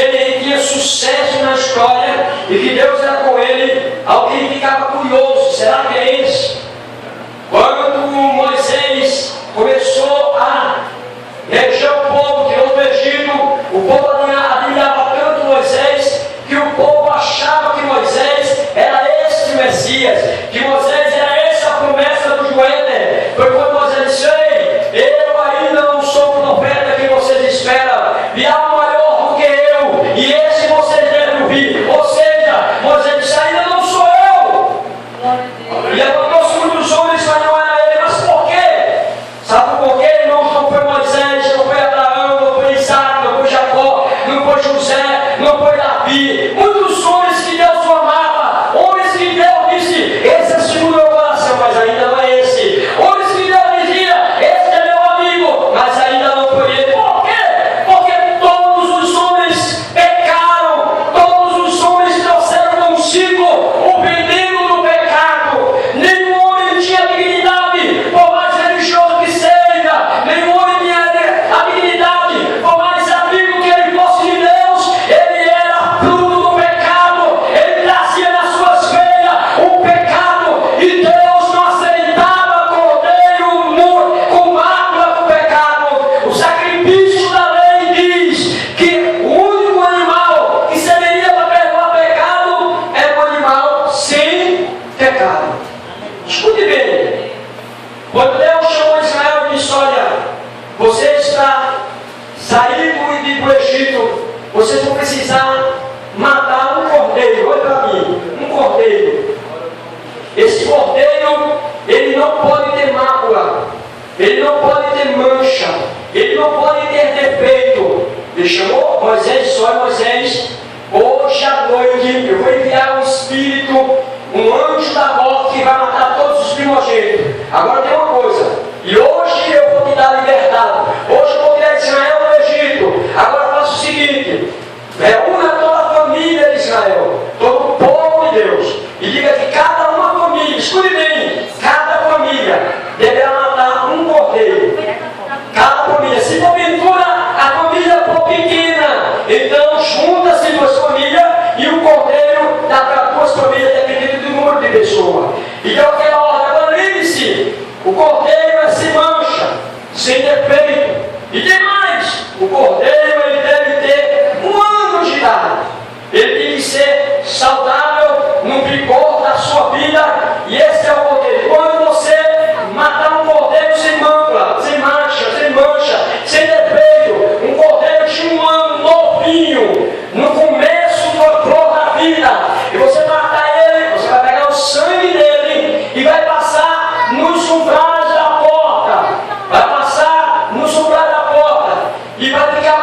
ele tinha sucesso na história e que Deus era com ele, alguém ficava curioso: será que é esse? Quando Moisés começou a reger o povo, tirou do Egito, o povo admirava tanto Moisés que o povo achava que Moisés era esse Messias, que Moisés era essa promessa do Joéter. Foi quando Moisés disse: ei, eu ainda não sou o profeta que vocês esperam, virá um maior do que eu, e esse vocês devem ouvir. Ou seja, Moisés disse: ainda não sou eu. E levantou-se muitos homens, mas não era ele. Mas por quê? Sabe por quê, irmãos? Não foi Moisés, não foi Abraão, não foi Isaac, não foi Jacó, não foi José, não foi Davi. Muitos homens que Deus amava, homens que Deus disse: esse é segundo o meu coração, mas ainda não é esse. Homens que Deus dizia: esse é meu amigo, mas ainda não foi ele. Por quê? Porque todos os homens pecaram, todos os homens trouxeram consigo o veneno do pecado. Nenhum homem tinha dignidade, por mais religioso que seja, nenhum homem tinha a dignidade, por mais amigo que ele fosse de Deus, ele era fruto do pecado, ele trazia nas suas veias o pecado, e Deus não aceitava cordeiro com mácula do pecado. O sacrifício da lei diz que o único animal que serviria para perdoar pecado é um animal sem pecado. Escute bem, quando Deus chamou Israel e disse: olha, você está saindo e ir para o Egito, vocês vão precisar matar um cordeiro. Olha para mim, um cordeiro. Esse cordeiro, ele não pode ter mácula, ele não pode ter mancha, ele não pode ter defeito. Ele chamou Moisés, só Moisés: hoje à noite eu vou enviar um espírito, um anjo da morte que vai matar todos os primogênitos. Agora tem uma coisa: e hoje eu vou te dar liberdade, hoje eu vou tirar Israel do Egito. Agora faça o seguinte: reúna toda a família de Israel, todo o povo de Deus, e diga que cada uma família, escute bem, cada família deverá matar um cordeiro. Cada família. Se porventura a família for pequena, então junta-se duas famílias e o cordeiro dá para duas famílias, dependendo do número de pessoas. Então aquela ordem: agora lembre-se, o cordeiro é sem mancha, sem defeito. E tem mais: o cordeiro ele deve ter 1 ano de idade, ele tem que ser saudável no vigor da sua vida. E esse é o cordeiro. Quando você matar um cordeiro sem mácula, sem mancha, sem defeito, um cordeiro de 1 ano, novinho, no começo da flor da vida, e você matar ele, você vai pegar o sangue dele e vai passar nos umbrais da porta, e vai ficar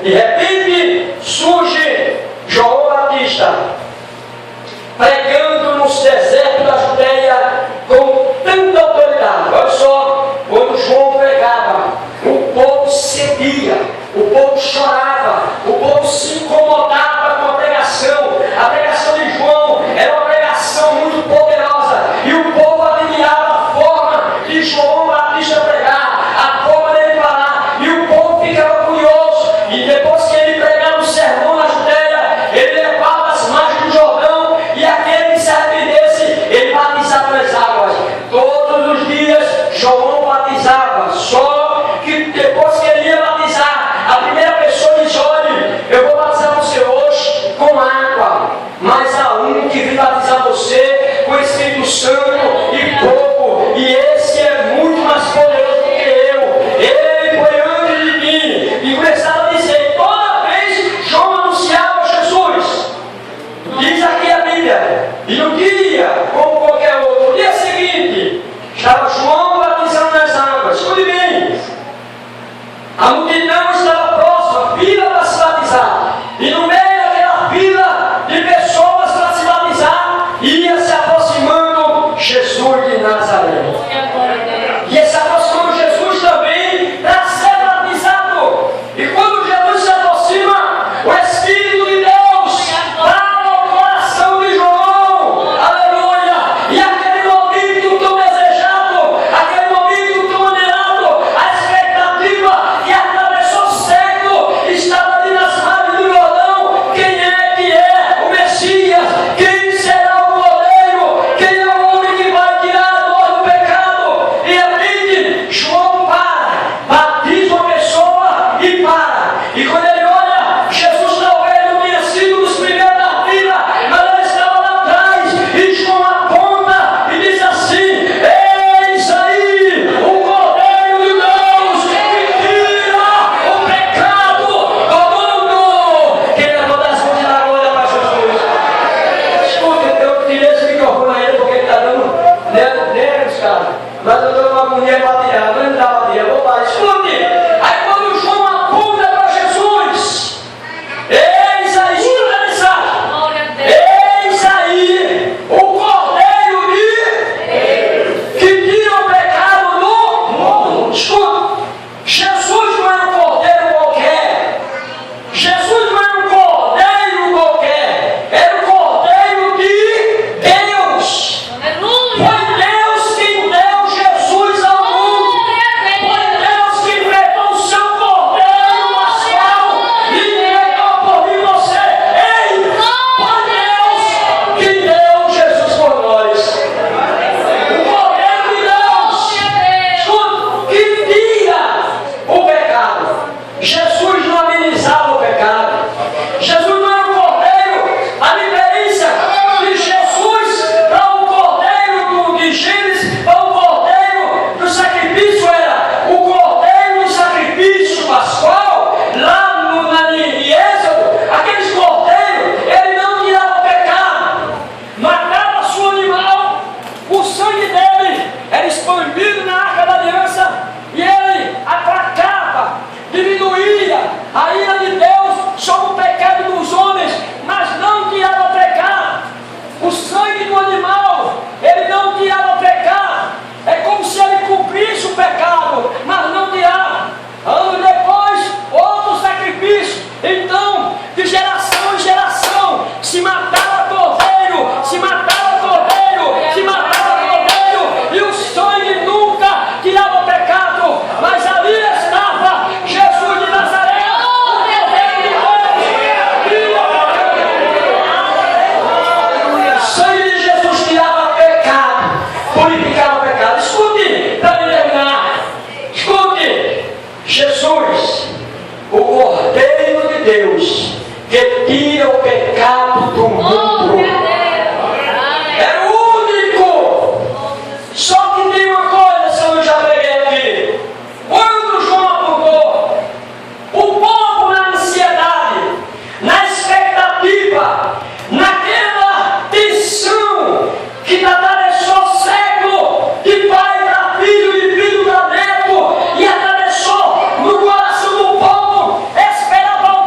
De repente surge João Batista, pregando nos desertos da Judéia com tanta autoridade. Olha só, quando João pregava, o povo cedia, o povo chorava, o povo se incomodava com a pregação. A pregação de João era uma pregação muito poderosa, e o povo admirava a forma de João Batista pregar, a forma dele falar, e o povo ficava curioso. E depois que ele pregava o sermão na Judéia, ele levava as margens do Jordão, e aquele que se arrependesse, ele batizava nas águas. Todos os dias João batizava, só que depois que ele ia batizar, a primeira pessoa disse: olha, eu vou batizar você hoje com água, mas há um que vem batizar você com o Espírito Santo e fogo, e esse é muito mais poderoso do que eu. Ele foi antes de mim. E começava a dizer, toda vez João anunciava Jesus. Diz aqui a Bíblia, e no dia, como qualquer outro, no dia seguinte, estava João batizando nas águas. Escute bem, a multidão estava próxima, fila para se batizar, e no meio daquela fila de pessoas para se batizar, ia se aproximando Jesus de Nazaré. E se aproximando Jesus também para ser batizado. E quando Jesus se aproxima, o Espírito de Deus fala ao coração de João. Aleluia! E aquele momento tão desejado, aquele momento tão anelado, a expectativa que atravessou século estava ali nas margens do Jordão. Quem é que é o Messias? Quem será o Cordeiro? Quem é o homem que vai tirar a dor do pecado? E de repente João para, batiza uma pessoa e para. E quando ele olha, Jesus talvez não tenha sido dos primeiros da fila, mas ele estava lá atrás. E João aponta e diz assim: eis aí o Cordeiro de Deus que tira o pecado do mundo. Quem levou das mãos da glória para Jesus? Escuta, eu tirei esse microfone a ele porque ele está dando nervos, cara. Mas eu estou com uma mulher para tirar, não dá para tirar, vou para. Escute, aí quando João aponta para Jesus, eis aí, escuta a mensagem, eis aí o Cordeiro que tira o pecado do mundo. Escuta, Jesus não é um cordeiro qualquer. Jesus não é um cordeiro qualquer. Era o Cordeiro de Deus. Foi Deus quem deu Jesus ao mundo. Foi Deus que entregou o seu Cordeiro pascal e entregou por mim você. Ei, foi Deus que deu Jesus por nós. O Cordeiro de Deus, escuta, que tira o pecado. Jesus não amenizava o pecado. Jesus não era um cordeiro. A diferença de Jesus para o cordeiro de Gênesis, para o cordeiro do sacrifício, era o cordeiro do sacrifício pascual, lá em Êxodo. Aqueles cordeiros, ele não tirava o pecado, matava-se o animal, o sangue dele era expandido na arca da aliança, e ele atracava, diminuía a ira de Deus sobre o pecado dos homens, mas não tirava o pecado. O sangue do animal, ele não tirava o pecado. É como se ele cumprisse o pecado, mas não tirava. Anos depois, outro sacrifício. Então, de geração em geração, se matava cordeiro, se matava cordeiro, se matava cordeiro, e o sangue nunca tirava o pecado. Mas ali estava Jesus de Nazaré, o Cordeiro de Deus. O sangue de Jesus tirava pecado, purificava o pecado. Escute, para me terminar. Escute, Jesus, o Cordeiro de Deus, que tira o pecado do mundo. É o único. Só que tem uma coisa, se eu já preguei aqui. Quando João apontou, o povo na ansiedade, na expectativa, naquela tensão que atravessou século, de pai para filho, de filho para neto, e atravessou no coração do povo, esperava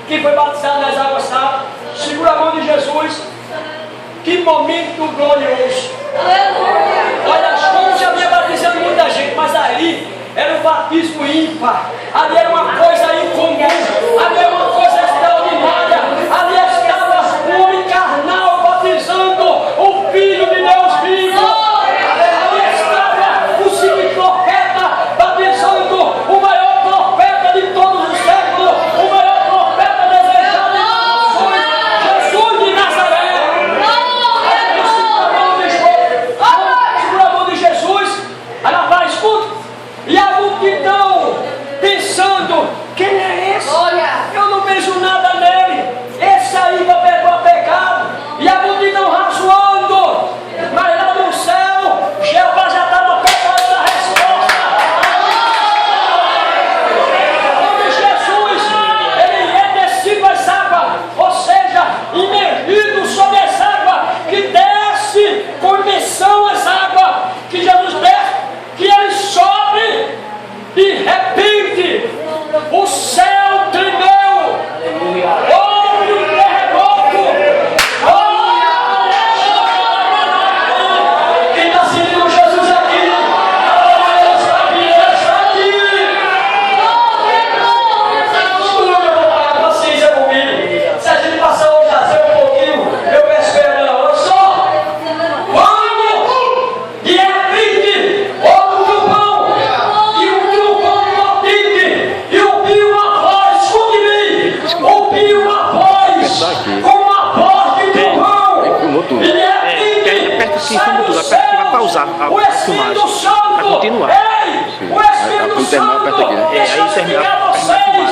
que foi batizado nas águas, sabe? Segura a mão de Jesus. Que momento glorioso. Olha, as coisas já vinha batizando muita gente, mas ali era um batismo ímpar. Ali era uma coisa incomum. Ali era uma coisa extraordinária. Ali estava o homem carnal batizando o Filho de Deus vivo. Ali estava o seguinte profeta batizando o maior profeta de todos os séculos, o maior profeta desejado de nações, Jesus de Nazaré. Segura a mão de Jesus. Ela vai, escuta. E a multidão pensando: quem é esse? Eu não vejo nada nele. Esse aí vai perdoar pecado. E a multidão razoando. Mas lá no céu, Jeová já estava preparando a resposta. Quando Jesus ele é descido às águas, ou seja, imergido sobre as águas, que desce com imersão às águas, que Jesus desce, que ele sobe, de repente o céu tremeu, houve um terremoto. Quem está sentindo Jesus aqui? Ele está aqui. Escuta, meu pai, paciência comigo. Se a gente passar hoje a ser um pouquinho, eu peço perdão. Olha só. Quando de repente houve um trovão e um trovão potente, e ouviu uma voz, escute-me, ouviu uma voz como a voz de trovão, e de repente sai do céu o Espírito Santo. Ei, o Espírito Santo, deixa eu explicar a vocês,